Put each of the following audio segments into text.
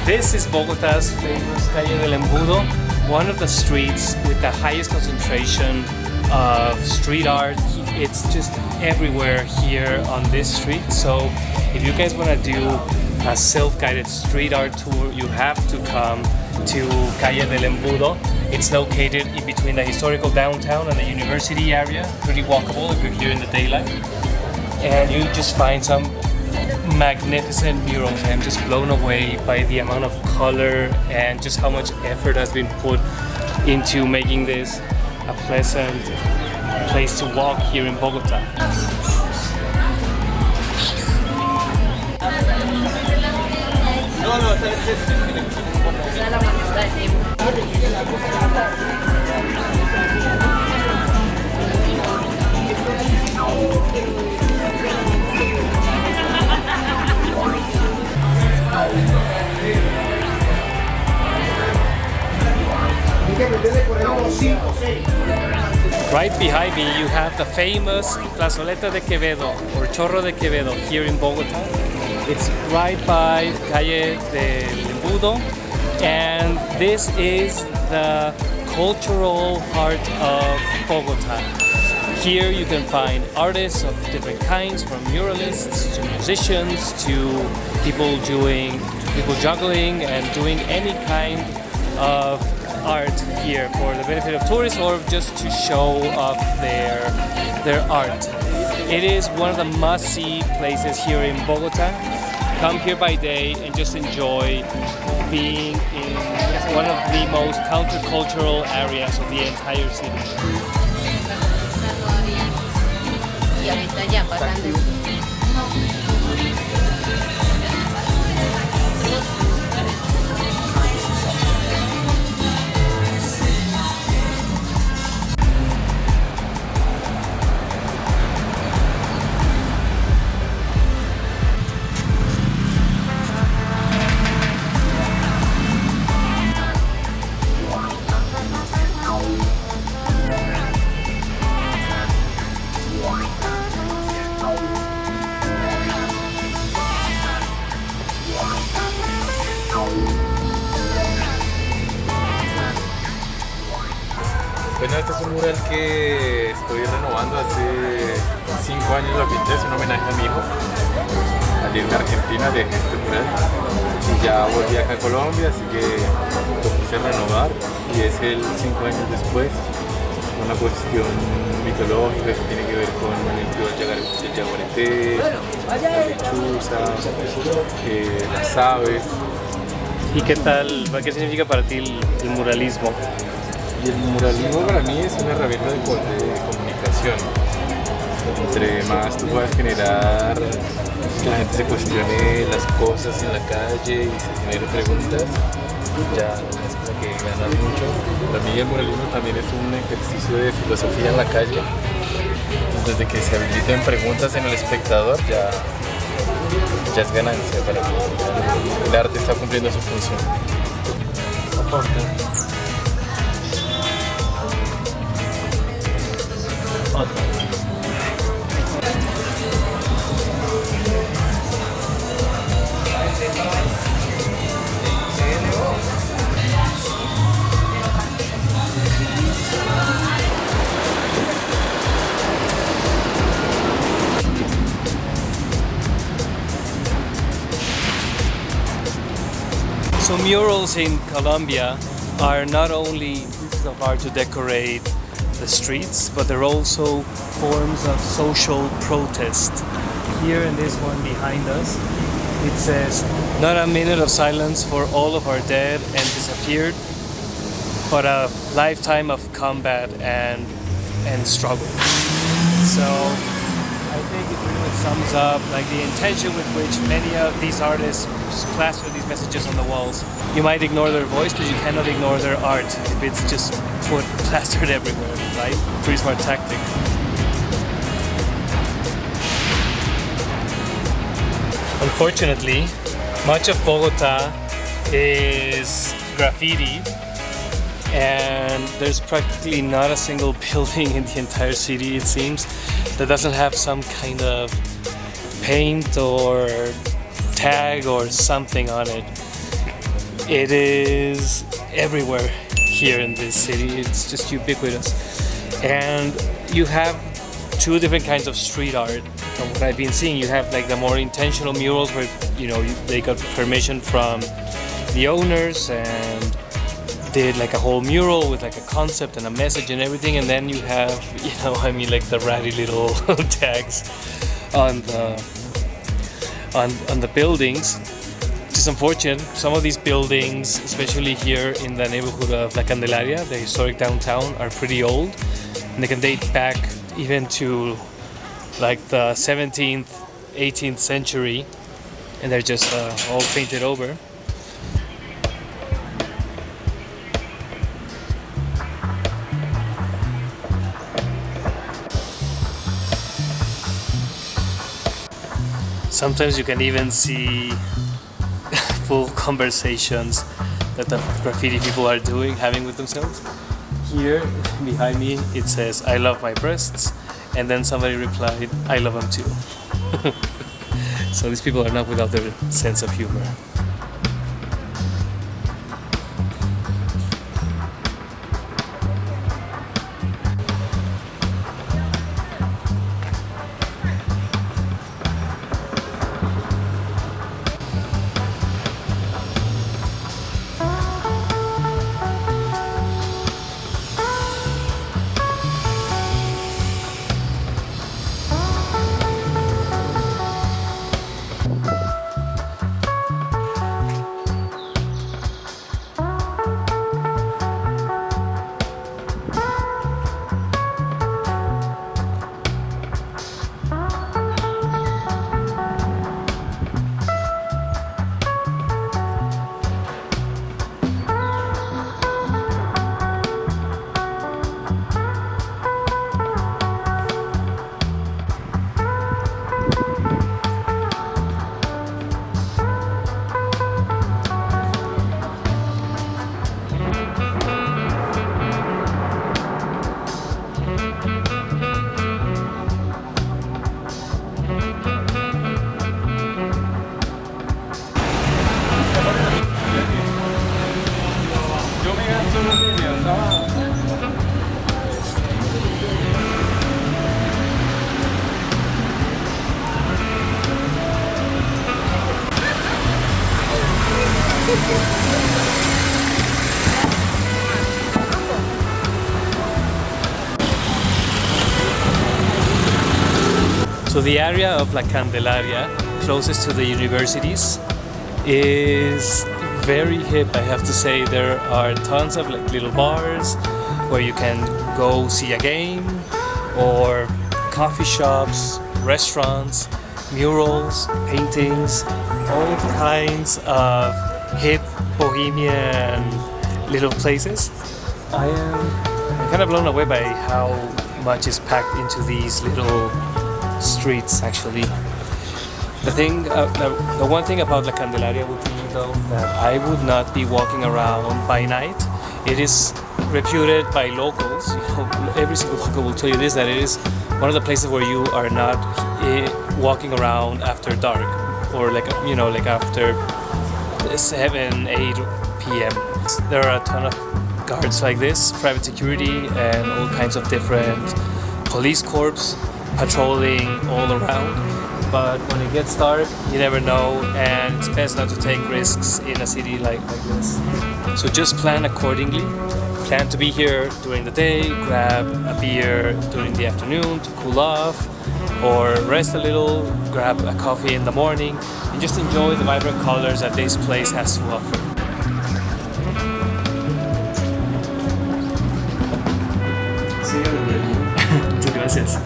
This is Bogotá's famous Calle del Embudo, one of the streets with the highest concentration of street art. It's just everywhere here on this street. So if you guys want to do a self-guided street art tour, you have to come to Calle del Embudo. It's located in between the historical downtown and the university area. Pretty walkable if you're here in the daylight. And you just find some magnificent murals. I'm just blown away by the amount of color and just how much effort has been put into making this a pleasant place to walk here in Bogota. Right behind me you have the famous Plazoleta de Quevedo or Chorro de Quevedo here in Bogota. It's right by Calle del Embudo, and this is the cultural heart of Bogota. Here you can find artists of different kinds, from muralists to musicians to people juggling and doing any kind of art here for the benefit of tourists or just to show off their art. It is one of the must-see places here in Bogota. Come here by day and just enjoy being in one of the most countercultural areas of the entire city. Bueno, este es un mural que estoy renovando. Hace 5 años lo pinté, es un homenaje a mi hijo. Al irme a Argentina dejé este mural y ya volví acá a Colombia, así que lo puse a renovar y es el 5 años después. Una cuestión mitológica que tiene que ver con el yaguareté, la lechuza, las aves. ¿Y qué tal? ¿Qué significa para ti el muralismo? Y el muralismo para mí es una herramienta de comunicación. Entre más tú puedas generar que la gente se cuestione las cosas en la calle y se genere preguntas, ya es como que ganas mucho. Para mí el muralismo también es un ejercicio de filosofía en la calle. Entonces, desde que se habiliten preguntas en el espectador, ya es ganancia para mí. El arte está cumpliendo su función. So murals in Colombia are not only pieces of art to decorate the streets, but they're also forms of social protest. Here in this one behind us, it says, "Not a minute of silence for all of our dead and disappeared, but a lifetime of combat and struggle." So I think it really sums up like the intention with which many of these artists just plaster these messages on the walls. You might ignore their voice, but you cannot ignore their art if it's just put plastered everywhere, right? Pretty smart tactic. Unfortunately, much of Bogota is graffiti, and there's practically not a single building in the entire city, it seems, that doesn't have some kind of paint or tag or something on it. It is everywhere here in this city. It's just ubiquitous. And you have two different kinds of street art. From what I've been seeing, you have like the more intentional murals where they got permission from the owners and did like a whole mural with like a concept and a message and everything. And then you have like the ratty little tags on the buildings. Which is unfortunate. Some of these buildings, especially here in the neighborhood of La Candelaria, the historic downtown, are pretty old, and they can date back even to like the 17th, 18th century, and they're just all painted over. Sometimes you can even see full conversations that the graffiti people are having with themselves. Here behind me it says, "I love my breasts," and then somebody replied, "I love them too." So these people are not without their sense of humor. So the area of La Candelaria, closest to the universities, is very hip, I have to say. There are tons of like little bars where you can go see a game, or coffee shops, restaurants, murals, paintings, all kinds of hip Bohemian little places. I'm kind of blown away by how much is packed into these little streets actually. The one thing about La Candelaria would be though that I would not be walking around by night. It is reputed by locals, every single local will tell you this, that it is one of the places where you are not walking around after dark, or like after 7, 8 p.m. There are a ton of guards like this, private security, and all kinds of different police corps patrolling all around. But when it gets dark, you never know, and it's best not to take risks in a city like this. So just plan accordingly. Plan to be here during the day, grab a beer during the afternoon to cool off, or rest a little, grab a coffee in the morning, and just enjoy the vibrant colors that this place has to offer. Muchas gracias.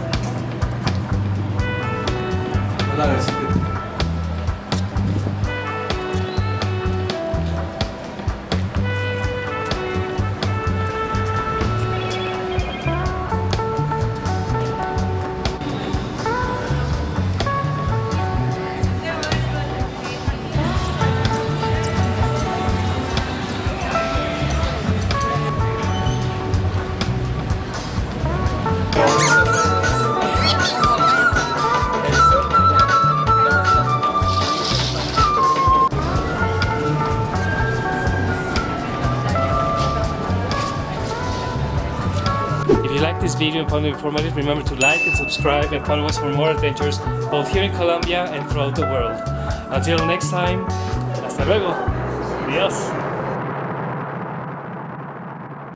you like this video and found it informative, remember to like and subscribe and follow us for more adventures both here in Colombia and throughout the world. Until next time, hasta luego. Adiós.